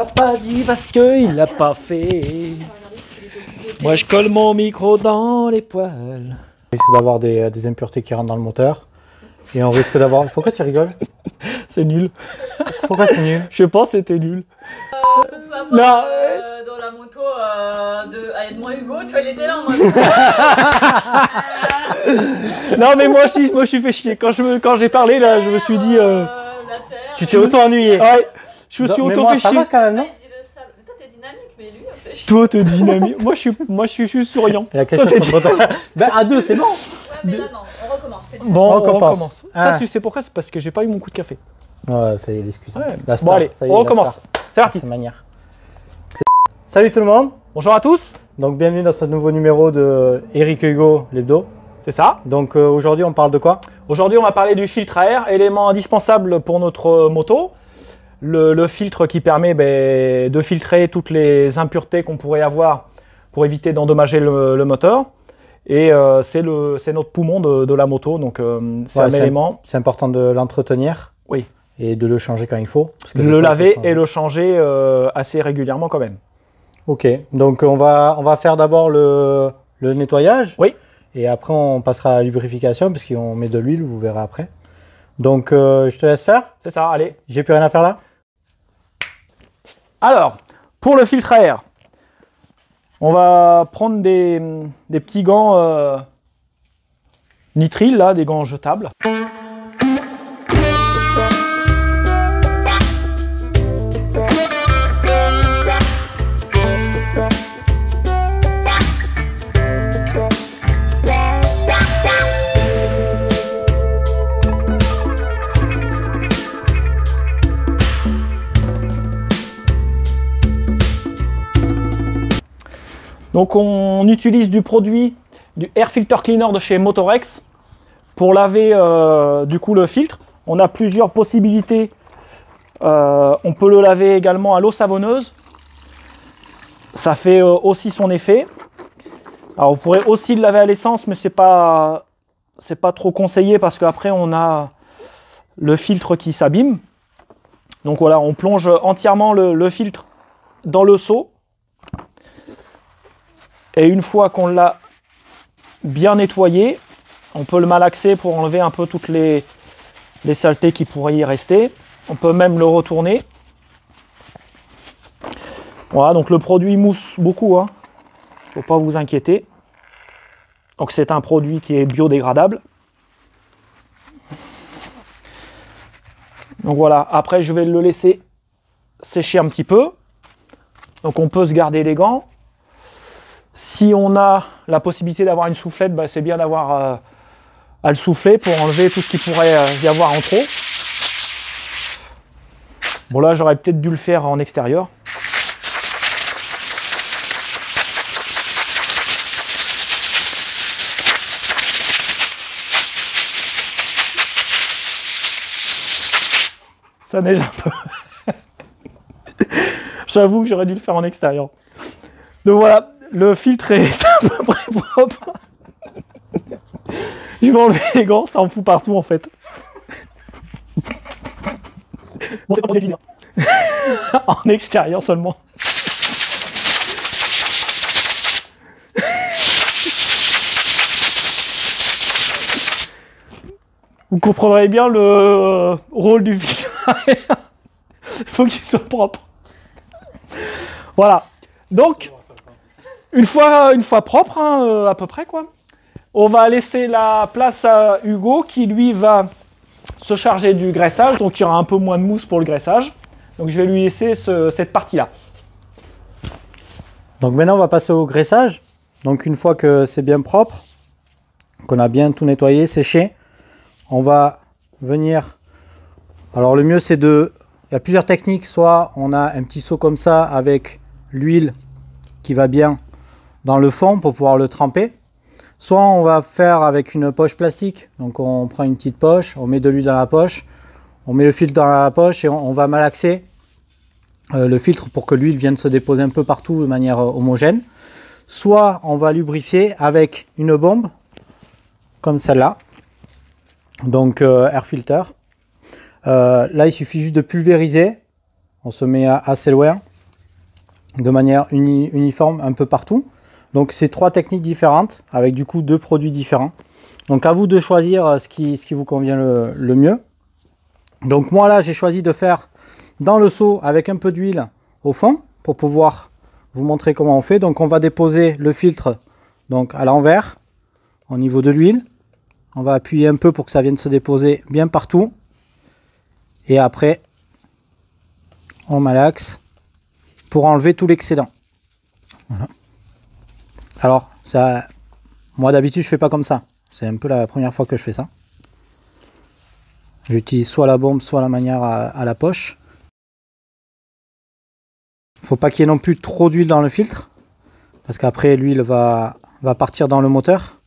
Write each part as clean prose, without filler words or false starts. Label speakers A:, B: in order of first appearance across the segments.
A: l'a pas dit parce qu'il l'a pas fait. Moi je colle mon micro dans les poils.
B: On risque d'avoir des impuretés qui rentrent dans le moteur. Et on risque d'avoir... Pourquoi tu rigoles?
A: C'est nul.
B: Pourquoi c'est nul?
A: Je pense que c'était nul.
C: On peut avoir dans la moto de Aide-moi Hugo, tu vois, il était là en mode...
A: Non mais moi aussi, je me suis fait chier. Quand j'ai parlé là, je me suis dit...
C: la terre...
B: Tu t'es auto-ennuyé.
A: Ouais, je me suis
B: Mais
A: auto fait
B: ça
A: chier.
B: va quand même, non?
C: Il dit le sable. Mais toi, t'es dynamique, mais lui, il fait chier.
A: Toi t'es dynamique. Moi je suis souriant.
B: Il y a quelque chose contre toi. Ben à deux, c'est bon.
C: Ouais, mais là, non, on recommence. C'est dur.
A: Bon,
B: On
A: on
B: recommence.
A: recommence.
B: Ah.
A: Ça tu sais pourquoi? C'est parce que j'ai pas eu mon coup de café.
B: Ouais, ça y est, l'excuse.
A: Ouais.
B: La star,
A: Bon allez,
B: ça y est,
A: on
B: la
A: recommence.
B: star.
A: C'est parti.
B: C'est manière. Salut tout le monde.
A: Bonjour à tous.
B: Donc bienvenue dans ce nouveau numéro de Eric Hugo, l'hebdo.
A: C'est ça.
B: Donc aujourd'hui on parle de quoi?
A: Aujourd'hui, on va parler du filtre à air, élément indispensable pour notre moto. Le filtre qui permet de filtrer toutes les impuretés qu'on pourrait avoir pour éviter d'endommager le moteur. Et c'est notre poumon de la moto, donc c'est un élément.
B: C'est important de l'entretenir.
A: Oui.
B: Et de le changer quand il faut. Parce que des
A: Le
B: fois, il faut
A: laver
B: changer.
A: et le changer assez régulièrement quand même.
B: Ok, donc on va faire d'abord le nettoyage.
A: Oui.
B: Et après on passera à la lubrification puisqu'on met de l'huile, vous verrez après. Donc je te laisse faire.
A: C'est ça, allez.
B: J'ai plus rien à faire là.
A: Alors, pour le filtre à air, on va prendre des petits gants nitriles, là, des gants jetables. Donc on utilise du produit, du Air Filter Cleaner de chez Motorex pour laver du coup le filtre. On a plusieurs possibilités. On peut le laver également à l'eau savonneuse. Ça fait aussi son effet. Alors vous pourrez aussi le laver à l'essence, mais c'est pas trop conseillé parce qu'après on a le filtre qui s'abîme. Donc voilà, on plonge entièrement le filtre dans le seau. Et une fois qu'on l'a bien nettoyé, on peut le malaxer pour enlever un peu toutes les saletés qui pourraient y rester. On peut même le retourner. Voilà, donc le produit mousse beaucoup, hein. Faut pas vous inquiéter. Donc c'est un produit qui est biodégradable. Donc voilà, après je vais le laisser sécher un petit peu. Donc on peut se garder les gants. Si on a la possibilité d'avoir une soufflette, c'est bien d'avoir à le souffler pour enlever tout ce qui pourrait y avoir en trop. Bon là j'aurais peut-être dû le faire en extérieur. Ça neige un peu. J'avoue que j'aurais dû le faire en extérieur. Donc voilà, le filtre est à peu près propre. Je vais enlever les gants, ça en fout partout en fait. Bon, c'est pas pour des plaisirs. En extérieur seulement. Vous comprendrez bien le rôle du filtre. Il faut qu'il soit propre. Voilà. Donc, une fois propre, hein, à peu près, quoi. On va laisser la place à Hugo qui, lui, va se charger du graissage. Donc, il y aura un peu moins de mousse pour le graissage. Donc, je vais lui laisser cette partie-là.
B: Donc maintenant on va passer au graissage. Donc une fois que c'est bien propre, qu'on a bien tout nettoyé, séché, on va venir... Alors le mieux c'est de... Il y a plusieurs techniques. Soit on a un petit seau comme ça avec l'huile qui va bien dans le fond pour pouvoir le tremper. Soit on va faire avec une poche plastique. Donc on prend une petite poche, on met de l'huile dans la poche, on met le filtre dans la poche et on va malaxer le filtre pour que l'huile vienne se déposer un peu partout de manière homogène. Soit on va lubrifier avec une bombe comme celle-là. Donc air filter. Là il suffit juste de pulvériser. On se met assez loin de manière uniforme un peu partout. Donc c'est 3 techniques différentes avec du coup 2 produits différents. Donc à vous de choisir ce qui vous convient le mieux. Donc moi là j'ai choisi de faire dans le seau avec un peu d'huile au fond pour pouvoir vous montrer comment on fait. Donc on va déposer le filtre donc à l'envers au niveau de l'huile. On va appuyer un peu pour que ça vienne se déposer bien partout. Et après on malaxe pour enlever tout l'excédent. Voilà. Alors, ça, moi d'habitude je fais pas comme ça. C'est un peu la première fois que je fais ça. J'utilise soit la bombe, soit la manière à la poche. Faut pas qu'il y ait non plus trop d'huile dans le filtre, parce qu'après l'huile va partir dans le moteur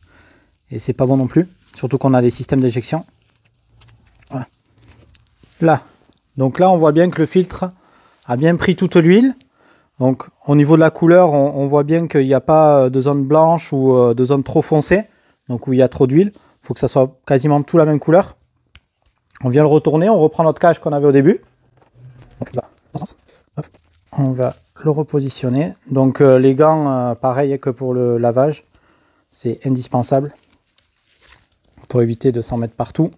B: et c'est pas bon non plus. Surtout qu'on a des systèmes d'éjection. Voilà. Là, donc là on voit bien que le filtre a bien pris toute l'huile. Donc au niveau de la couleur, on voit bien qu'il n'y a pas de zone blanche ou de zone trop foncée, donc où il y a trop d'huile. Il faut que ça soit quasiment tout la même couleur. On vient le retourner, on reprend notre cage qu'on avait au début. Donc là, hop, on va le repositionner. Donc les gants, pareil que pour le lavage, c'est indispensable pour éviter de s'en mettre partout.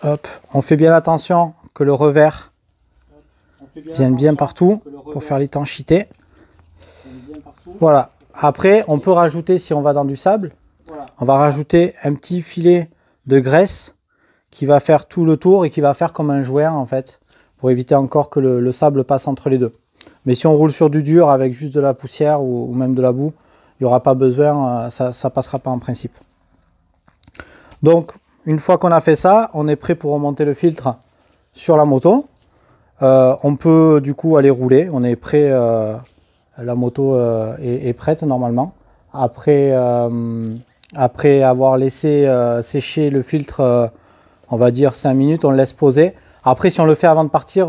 B: Hop, on fait bien attention que le revers viennent bien partout pour faire l'étanchéité. Voilà. Après, on peut rajouter, si on va dans du sable, on va rajouter un petit filet de graisse qui va faire tout le tour et qui va faire comme un jouet en fait, pour éviter encore que le sable passe entre les deux. Mais si on roule sur du dur avec juste de la poussière ou même de la boue, il n'y aura pas besoin, ça passera pas en principe. Donc, une fois qu'on a fait ça, on est prêt pour remonter le filtre sur la moto. On peut du coup aller rouler, on est prêt, la moto est prête normalement. Après avoir laissé sécher le filtre, on va dire 5 minutes, on le laisse poser. Après si on le fait avant de partir,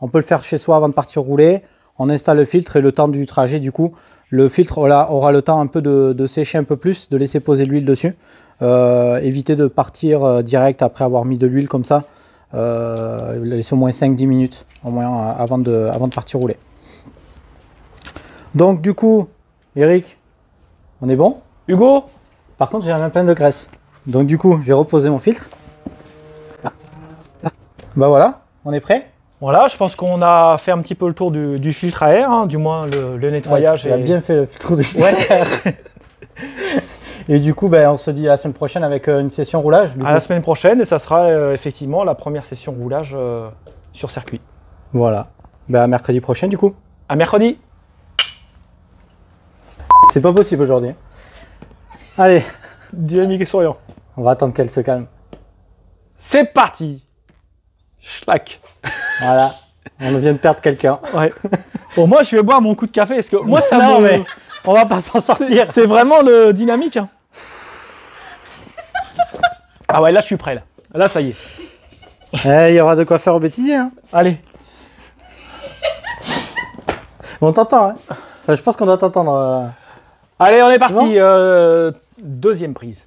B: on peut le faire chez soi avant de partir rouler. On installe le filtre et le temps du trajet du coup, le filtre aura le temps un peu de sécher un peu plus, de laisser poser de l'huile dessus. Éviter de partir direct après avoir mis de l'huile comme ça. Laisser au moins 5-10 minutes au moins avant de partir rouler. Donc du coup, Eric, on est bon?
A: Hugo?
B: Par contre, j'ai la main pleine de graisse. Donc du coup, j'ai reposé mon filtre. Là. Là. Bah voilà, on est prêt?
A: Voilà, je pense qu'on a fait un petit peu le tour du filtre à air, hein, du moins le nettoyage.
B: Ouais, bien fait le tour du filtre à air. Et du coup, ben, on se dit à la semaine prochaine avec une session roulage.
A: À la semaine prochaine, et ça sera effectivement la première session roulage sur circuit.
B: Voilà. Ben, à mercredi prochain du coup.
A: À mercredi.
B: C'est pas possible aujourd'hui. Allez.
A: Dynamique et souriant.
B: On va attendre qu'elle se calme.
A: C'est parti. Schlack.
B: Voilà. On vient de perdre quelqu'un.
A: Ouais. Bon, moi, je vais boire mon coup de café. Parce que moi, ça
B: non, mais on va pas s'en sortir.
A: C'est vraiment le dynamique. Hein. Ah ouais, là, je suis prêt. Là, ça y est.
B: Il y aura de quoi faire au bêtisier. Hein.
A: Allez.
B: On t'entend. Hein. Enfin, je pense qu'on doit t'entendre.
A: Allez, on est parti. Deuxième prise.